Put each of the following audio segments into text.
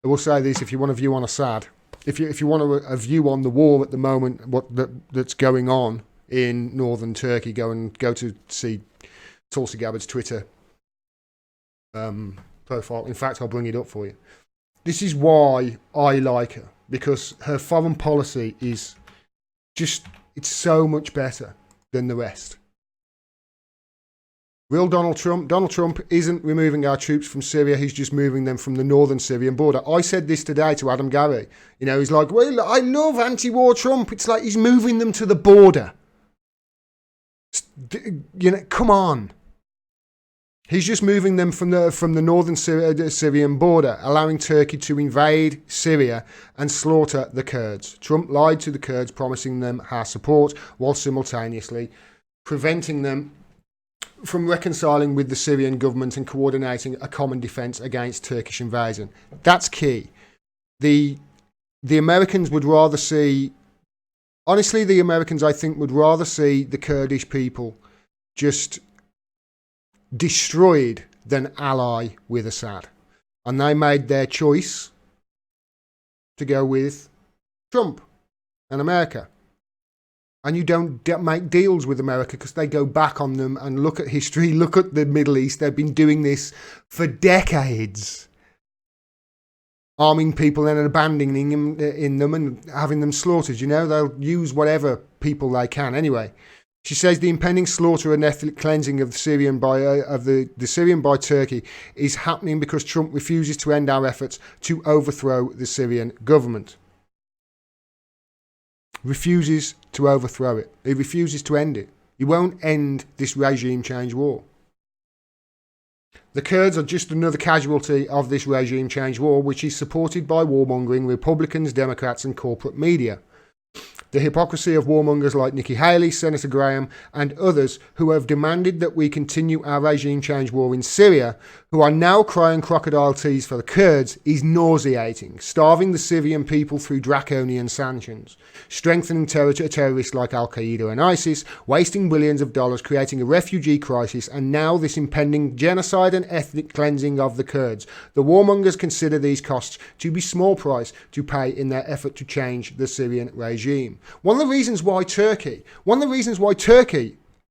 I will say this: if you want a view on Assad, if you want a view on the war at the moment, that's going on in northern Turkey, go to see Tulsi Gabbard's Twitter profile. In fact, I'll bring it up for you. This is why I like her, because her foreign policy is it's so much better than the rest. Real Donald Trump isn't removing our troops from Syria, he's just moving them from the northern Syrian border. I said this today to Adam Gary. He's like, well, I love anti-war Trump. It's like he's moving them to the border. Come on. He's just moving them from the northern Syrian border, allowing Turkey to invade Syria and slaughter the Kurds. Trump lied to the Kurds, promising them our support, while simultaneously preventing them from reconciling with the Syrian government and coordinating a common defence against Turkish invasion. That's key. The Americans would rather see... Honestly, the Americans, I think, would rather see the Kurdish people just destroyed than ally with Assad. And they made their choice to go with Trump and America. And you don't make deals with America because they go back on them. And look at history, look at the Middle East. They've been doing this for decades. Arming people and abandoning them in them and having them slaughtered. They'll use whatever people they can. Anyway, she says the impending slaughter and ethnic cleansing of the Syrian by Turkey is happening because Trump refuses to end our efforts to overthrow the Syrian government. Refuses to overthrow it. He refuses to end it. He won't end this regime change war. The Kurds are just another casualty of this regime change war, which is supported by warmongering Republicans, Democrats and corporate media. The hypocrisy of warmongers like Nikki Haley, Senator Graham and others who have demanded that we continue our regime change war in Syria, who are now crying crocodile tears for the Kurds, is nauseating, starving the Syrian people through draconian sanctions, strengthening terrorists like Al-Qaeda and ISIS, wasting billions of dollars, creating a refugee crisis, and now this impending genocide and ethnic cleansing of the Kurds. The warmongers consider these costs to be small price to pay in their effort to change the Syrian regime. One of the reasons why Turkey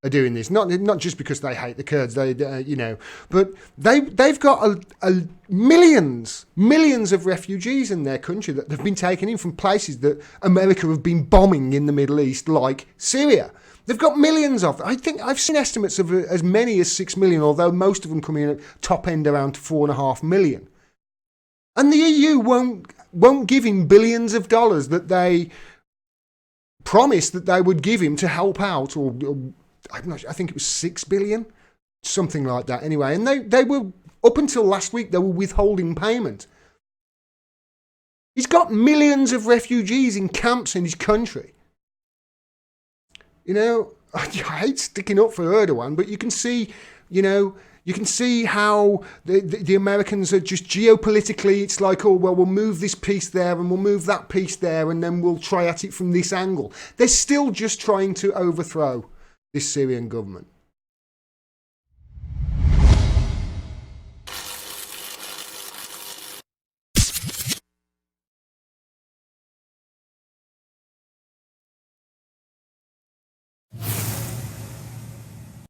are doing this, not just because they hate the Kurds, but they've got millions of refugees in their country that have been taken in from places that America have been bombing in the Middle East, like Syria. They've got millions of them. I think I've seen estimates of as many as 6 million, although most of them come in at top end around 4.5 million. And the EU won't give him billions of dollars that they promised that they would give him to help out, or I'm not sure, I think it was 6 billion, something like that anyway. And they were, up until last week, they were withholding payment. He's got millions of refugees in camps in his country. I hate sticking up for Erdogan, but you can see, how the Americans are just geopolitically, it's like, oh, well, we'll move this piece there and we'll move that piece there and then we'll try at it from this angle. They're still just trying to overthrow this Syrian government.